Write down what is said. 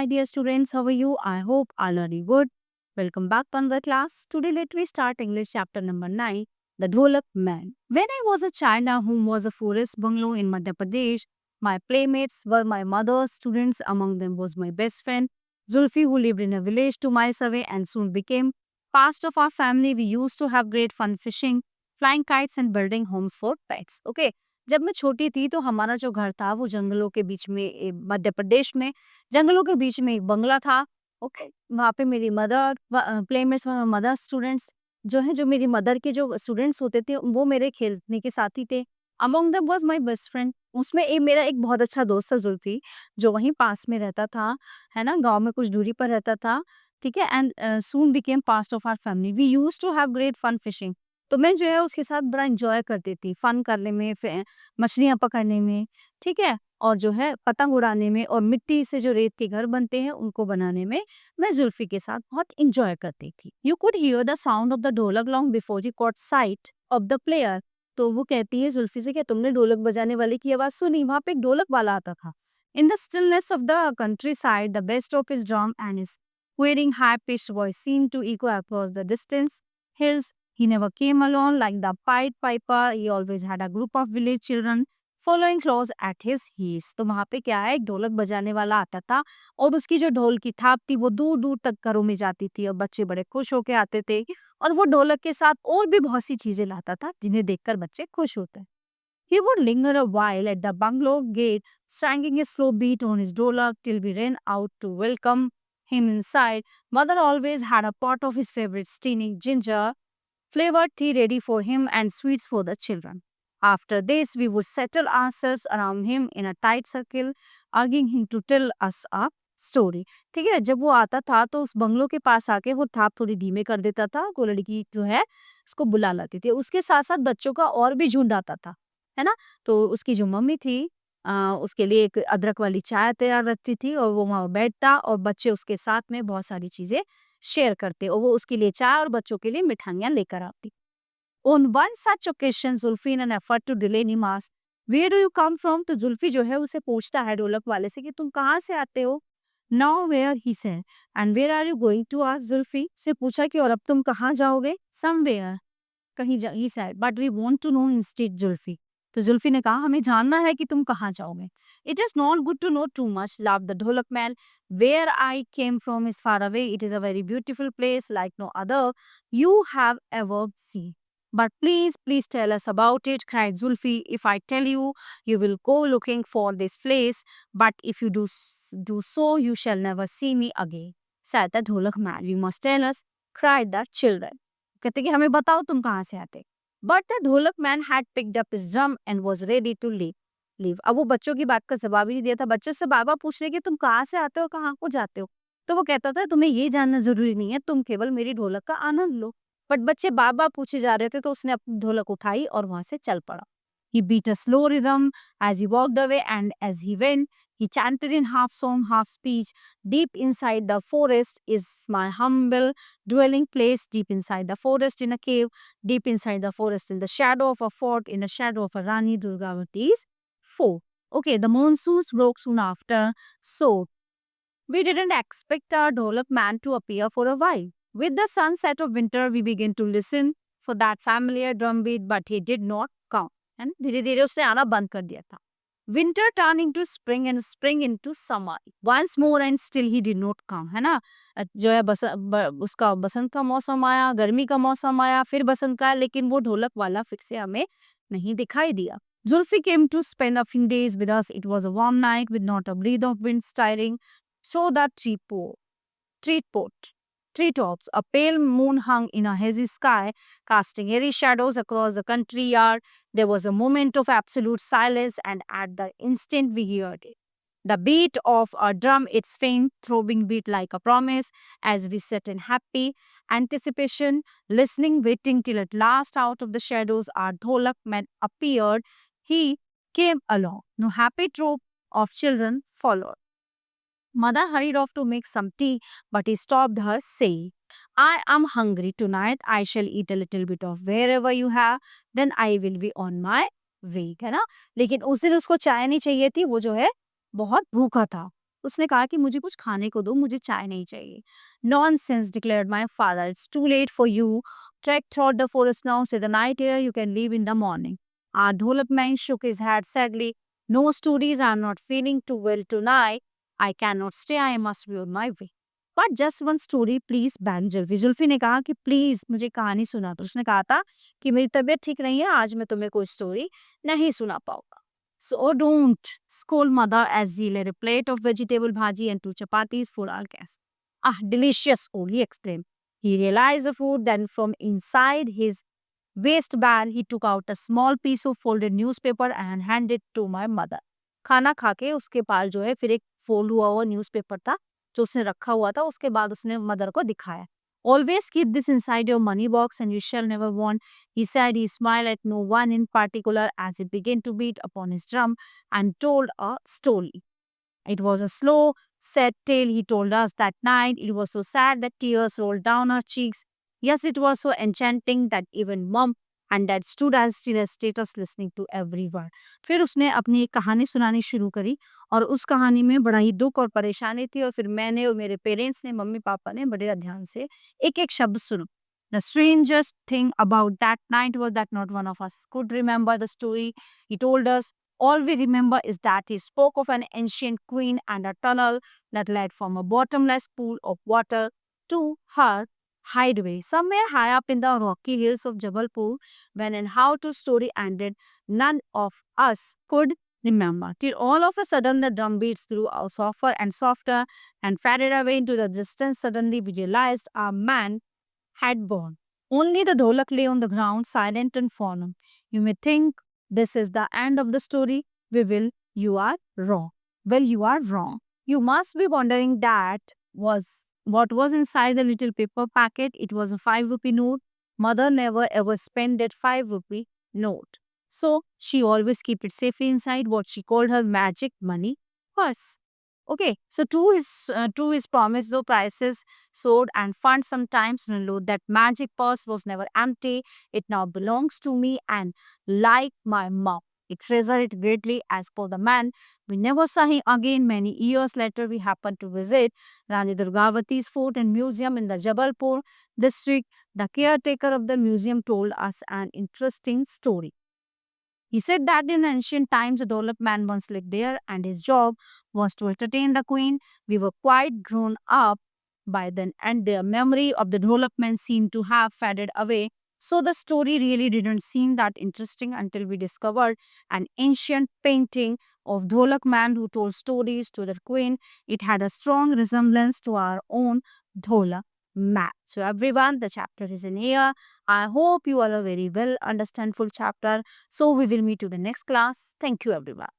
dear students, how are you? I hope all are good. Welcome back to another class. Today let me start English chapter number 9, The Dholak Man. When I was a child, our home was a forest bungalow in Madhya Pradesh. My playmates were my mother's students. Among them was my best friend, Zulfi, who lived in a village 2 miles away and soon became part of our family. We used to have great fun fishing, flying kites and building homes for pets. Okay. जब मैं छोटी थी तो हमारा जो घर था वो जंगलों के बीच में मध्य प्रदेश में जंगलों के बीच में एक बंगला था। ओके, वहाँ पे मेरी मदर प्लेमेट्स मदर स्टूडेंट्स जो है, जो मेरी मदर के जो स्टूडेंट्स होते थे वो मेरे खेलने के साथी थे। Among them was my best friend. उसमें मेरा एक बहुत अच्छा दोस्त था जुल्फी, जो वहीं पास में रहता था, है ना, गांव में कुछ दूरी पर रहता था। ठीक है, and soon became part of our family. We used to have great fun fishing. तो मैं जो है उसके साथ बड़ा एंजॉय करती थी, फन करने में, मछलियाँ पकड़ने में, ठीक है? और जो है पतंग उड़ाने में और मिट्टी से जो रेत के घर बनते हैं उनको बनाने में मैं जुल्फी के साथ बहुत एंजॉय करती थी। You could hear the sound of the dholak long before you caught sight of the player. तो वो कहती है जुल्फी से कि तुमने ढोलक बजाने वाले की आवाज सुनी? वहां पे एक ढोलक वाला आता था। In the stillness of the countryside the beat of his drum and his quavering high pitched voice seemed to echo across the distance hills. He never came alone like the Pied Piper. He always had a group of village children following close at his heels. तो वहाँ पे क्या है, एक ढोलक बजाने वाला आता था और उसकी जो ढोल की थाप थी वो दूर दूर तक घरों में जाती थी और बच्चे बड़े खुश होके आते थे और वो ढोलक के साथ और भी बहुत सी चीजें लाता था जिन्हें देखकर बच्चे खुश होते हैं। He would linger a while at the bungalow gate, striking a slow beat on his dholak till we ran out to welcome him inside. Mother always had a pot of his favorite steaming ginger flavored tea ready for him and sweets for the children. After this, we would settle ourselves around him in a tight circle, urging him to tell us a story. ठीक है, जब वो आता था तो उस bungalow के पास आके वो थाप थोड़ी धीमे कर देता था, वो लड़की जो है उसको बुला लाती थी। उसके साथ साथ बच्चों का और भी झुंड आता था, है ना। तो उसकी जो मम्मी थी उसके लिए एक अदरक वाली चाय तैयार रखती थी और वो वहाँ बैठता और बच्चे उसके साथ में बहुत सारी चीजें शेयर करते और वो उसके लिए चाय और बच्चों के लिए मिठाइयाँ लेकर आती। On one such occasion, Zulfi in an effort to delay him asked, "Where do you come from?" तो जुल्फी जो है उसे पूछता है ढोलक वाले से कि तुम कहाँ से आते हो? Now where, he said. And where are you going to? asked Zulfi. से पूछा कि और अब तुम कहाँ जाओगे? Somewhere. कहीं जा, he said. But we want to know instead, Zulfi. तो जुल्फी ने कहा हमें जानना है कि तुम कहाँ जाओगे। It is not good to know too much, laughed the ढोलक man. Where I came from is far away. It is a very beautiful place like no other you have ever seen. But please, please tell us about it, cried Zulfi. If I tell you, you will go looking for this place. But if you do so, you shall never see me again, said the ढोलक man. You must tell us, cried the children. कहते कि हमें बताओ तुम कहाँ से आते। But the ढोलक man had picked up his drum and was ready to leave. अब वो बच्चों की बात का जवाब ही नहीं दिया था। बच्चे से बार बार पूछ रहे कि तुम कहाँ से आते हो, कहाँ को जाते हो। तो वो कहता था तुम्हें ये जानना जरूरी नहीं है, तुम केवल मेरी ढोलक का आनंद लो। बट बच्चे बार बार पूछे जा रहे थे तो उसने अपनी ढोलक उठाई और वहां से चल पड़ा। He beat a slow rhythm as he walked away, and as he went, he chanted in half song, half speech. Deep inside the forest is my humble dwelling place. Deep inside the forest in a cave. Deep inside the forest in the shadow of a fort. In the shadow of a Rani Durgavati's fort. Okay, the monsoons broke soon after, so we didn't expect our Dholak man to appear for a while. With the sunset of winter, we began to listen for that familiar drumbeat, but he did not come. And धीरे धीरे उसने आना बंद कर दिया था। Winter turned into spring and spring into summer. Once more and still he did not come, है ना। जो है उसका बसंत का मौसम आया, गर्मी का मौसम आया, फिर बसंत का, लेकिन वो ढोलक वाला फिर से हमें नहीं दिखाई दिया। Zulfi came to spend a few days with us. It was a warm night with not a breath of wind stirring. So the treetops, a pale moon hung in a hazy sky, casting airy shadows across the country yard. There was a moment of absolute silence, and at the instant we heard it. The beat of a drum, its faint, throbbing beat like a promise, as we sat in happy anticipation, listening, waiting till at last out of the shadows our Dholak man appeared. He came along. No happy troop of children followed. Mother hurried off to make some tea, but he stopped her, saying, I am hungry tonight. I shall eat a little bit of wherever you have, then I will be on my way. है ना। लेकिन उस दिन उसको चाय नहीं चाहिए थी, वो जो है बहुत भूखा था। उसने कहा कि मुझे कुछ खाने को दो, मुझे चाय नहीं चाहिए। Nonsense, declared my father. It's too late for you. Trek through the forest now. Say the night here, you can leave in the morning. Our Dholak man shook his head sadly. No stories, I'm not feeling too well tonight. I cannot stay, I must be on my way. But just one story, please, begged Zulfi. Zulfi ने कहा कि please मुझे कहानी सुना दो। उसने कहा था कि मेरी तबीयत ठीक नहीं है, आज मैं तुम्हें कोई स्टोरी नहीं सुना पाऊंगा। So don't scold mother as he laid a plate of vegetable bhaji and two chapatis for our guest. Ah, delicious, Oli exclaimed. He realized the food, then from inside his waistband, he took out a small piece of folded newspaper and handed it to my mother. खाना खा के उसके पास जो है फिर एक fold हुआ हुआ न्यूज़पेपर था जो उसने रखा हुआ था, उसके बाद उसने मदर को दिखाया। Always keep this inside your money box and you shall never want, he said. He smiled at no one in particular as he began to beat upon his drum and told a story. It was a slow, sad tale he told us that night. It was so sad that tears rolled down our cheeks. Yes, it was so enchanting that even mom and dad stood as still as status listening to every word. फिर उसने अपनी एक कहानी सुनानी शुरू करी और उस कहानी में बड़ा ही दुख और परेशानी थी और फिर मैंने और मेरे पेरेंट्स ने, मम्मी पापा ने बड़े ध्यान से एक एक शब्द सुना। The strangest thing about that night was that not one of us could remember the story he told us. All we remember is that he spoke of an ancient queen and a tunnel that led from a bottomless pool of water to her hideaway somewhere high up in the rocky hills of Jabalpur. When and how the story ended, none of us could remember. Till all of a sudden the drum beats grew softer and softer and faded away into the distance. Suddenly we realized our man had gone. Only the dholak lay on the ground, silent and fallen. You may think this is the end of the story. You are wrong. Well, you are wrong. You must be wondering that was what was inside the little paper packet. It was a 5 rupee note. Mother never ever spent that 5 rupee note. So she always keep it safely inside what she called her magic money purse. Okay, so to his promise, though prices soared and funds sometimes run low, that magic purse was never empty. It now belongs to me, and like my mom, I treasure it greatly. As for the man, we never saw him again. Many years later, we happened to visit Rani Durgavati's fort and museum in the Jabalpur district. The caretaker of the museum told us an interesting story. He said that in ancient times, a Dholak man once lived there, and his job was to entertain the queen. We were quite grown up by then, and the memory of the Dholak man seemed to have faded away. So the story really didn't seem that interesting until we discovered an ancient painting of Dholak man who told stories to the queen. It had a strong resemblance to our own Dholak man. So everyone, the chapter is in here. I hope you all are very well understand full chapter. So we will meet to the next class. Thank you everyone.